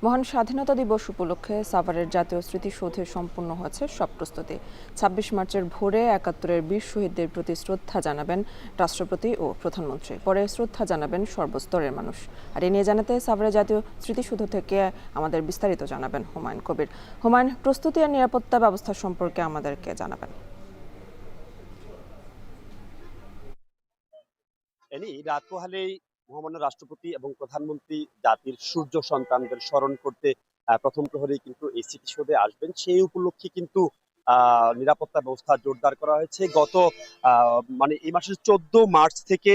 মহান স্বাধীনতা দিবস উপলক্ষে সাভারের জাতীয় স্মৃতিসৌধে সম্পন্ন হয়েছে সব প্রস্তুতি। ২৬ মার্চের ভোরে ৭১-এর বীর শহীদদের প্রতি শ্রদ্ধা জানাবেন রাষ্ট্রপতি ও প্রধানমন্ত্রী। পরে শ্রদ্ধা জানাবেন সর্বস্তরের মানুষ। আর এ নিয়ে জানাতে সাভারের জাতীয় স্মৃতিসৌধ থেকে আমাদের বিস্তারিত জানাবেন হুমায়ুন কবির। হুমায়ুন, প্রস্তুতি আর নিরাপত্তা ব্যবস্থা সম্পর্কে আমাদেরকে জানাবেন। রাত পোহালেই মহামান্য রাষ্ট্রপতি এবং প্রধানমন্ত্রী জাতির সূর্য সন্তানদের স্মরণ করতে প্রথম প্রহরেই কিন্তু এই স্মৃতিসৌধে আসবেন। সেই উপলক্ষে কিন্তু নিরাপত্তা ব্যবস্থা জোরদার করা হয়েছে। গত মানে এই মাসের 14 মার্চ থেকে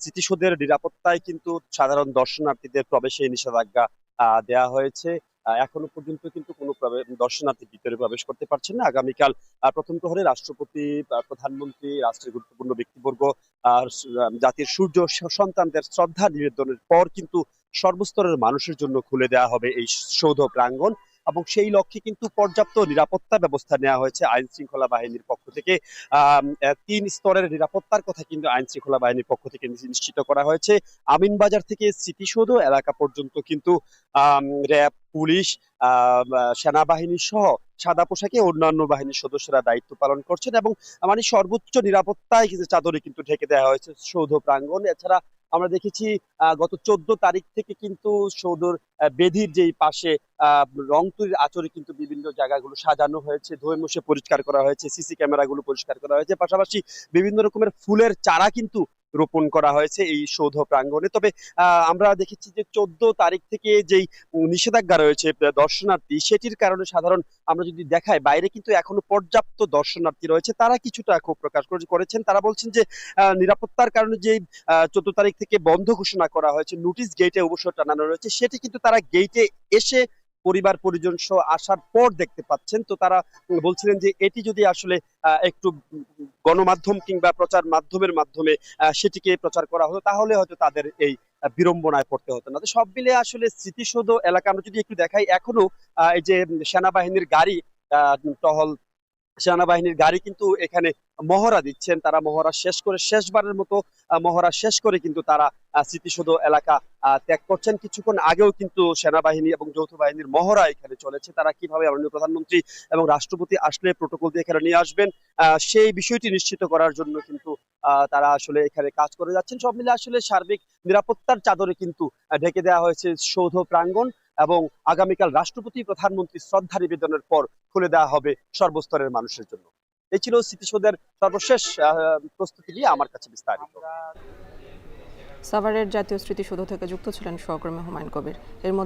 স্মৃতিসৌধের নিরাপত্তায় কিন্তু সাধারণ দর্শনার্থীদের প্রবেশে নিষেধাজ্ঞা দেওয়া হয়েছে। এখনো পর্যন্ত কিন্তু কোনো দর্শনার্থী ভিতরে প্রবেশ করতে পারছেন না। আগামীকাল প্রথম প্রহরে রাষ্ট্রপতি, প্রধানমন্ত্রী, রাষ্ট্রের গুরুত্বপূর্ণ ব্যক্তিবর্গ আর জাতির সূর্য সন্তানদের শ্রদ্ধা নিবেদনের পর কিন্তু সর্বস্তরের মানুষের জন্য খুলে দেওয়া হবে এই সৌধ প্রাঙ্গণ। এবং সেই লক্ষ্যে কিন্তু পর্যাপ্ত নিরাপত্তা ব্যবস্থা নেওয়া হয়েছে আইন শৃঙ্খলা বাহিনীর পক্ষ থেকে। ৩ স্তরের নিরাপত্তার কথা কিন্তু আইন শৃঙ্খলা বাহিনীর পক্ষ থেকে নিশ্চিত করা হয়েছে। আমিনবাজার থেকে স্মৃতিসৌধ এলাকা পর্যন্ত কিন্তু র্যাব, পুলিশ, সেনাবাহিনী সহ সাদা পোশাকে অন্যান্য বাহিনীর সদস্যরা দায়িত্ব পালন করছেন এবং মানে সর্বোচ্চ নিরাপত্তায় চাদরে কিন্তু ঢেকে দেওয়া হয়েছে সৌধ প্রাঙ্গণ। এছাড়া আমরা দেখেছি গত 14 তারিখ থেকে কিন্তু সৌধর বেদির যেই পাশে রং তুলির আঁচড়ে কিন্তু বিভিন্ন জায়গাগুলো সাজানো হয়েছে, ধুয়ে মুছে পরিষ্কার করা হয়েছে, সিসি ক্যামেরাগুলো পরিষ্কার করা হয়েছে, পাশাপাশি বিভিন্ন রকমের ফুলের চারা কিন্তু রোপণ করা হয়েছে এই সৌধ প্রাঙ্গণে। তবে আমরা দেখেছি যে 14 তারিখ থেকে যেই নিষেধাজ্ঞা রয়েছে দর্শনার্থী, সেটির কারণে সাধারণ আমরা যদি দেখাই বাইরে কিন্তু এখনো পর্যাপ্ত দর্শনার্থী রয়েছে। তারা কিছুটা ক্ষোভ প্রকাশ করেছেন। তারা বলছেন যে নিরাপত্তার কারণে যে 14 তারিখ থেকে বন্ধ ঘোষণা করা হয়েছে, নোটিশ গেটে অবসর টানানো রয়েছে, সেটি কিন্তু তারা গেটে এসে পরিবার পরিজন সহ আসার পর দেখতে পাচ্ছেন। তো তারা বলছিলেন যে এটি যদি আসলে একটু গণমাধ্যম কিংবা প্রচার মাধ্যমের মাধ্যমে সেটিকে প্রচার করা হতো তাহলে হয়তো তাদের এই বিড়ম্বনায় পড়তে হতো না। তো সব মিলে আসলে স্মৃতিসৌধ এলাকা আমরা যদি একটু দেখাই, এখনো এই যে সেনাবাহিনীর গাড়ি, টহল সেনাবাহিনীর গাড়ি কিন্তু এখানে মহড়া দিচ্ছেন। তারা মহড়া শেষ করে, শেষবারের মতো মহড়া শেষ করে কিন্তু তারা স্মৃতিসৌধ এলাকা ত্যাগ করছেন। কিছুক্ষণ আগেও কিন্তু সেনাবাহিনী এবং যৌথ বাহিনীর মহড়া এখানে চলেছে। তারা কিভাবে মাননীয় প্রধানমন্ত্রী এবং রাষ্ট্রপতি আসলে প্রোটোকল দিয়ে এখানে নিয়ে আসবেন সেই বিষয়টি নিশ্চিত করার জন্য কিন্তু তারা আসলে এখানে কাজ করে যাচ্ছেন। সব মিলে আসলে সার্বিক নিরাপত্তার চাদরে কিন্তু ঢেকে দেওয়া হয়েছে সৌধ প্রাঙ্গণ এবং আগামীকাল রাষ্ট্রপতি, প্রধানমন্ত্রী শ্রদ্ধা নিবেদনের পর খুলে দেওয়া হবে সর্বস্তরের মানুষের জন্য। এই ছিল স্মৃতিসৌধের সর্বশেষ প্রস্তুতি নিয়ে আমার কাছে বিস্তারিত। সাভারের জাতীয় স্মৃতিসৌধ থেকে যুক্ত ছিলেন সহকর্মী হুমায়ুন কবির। এর মধ্যে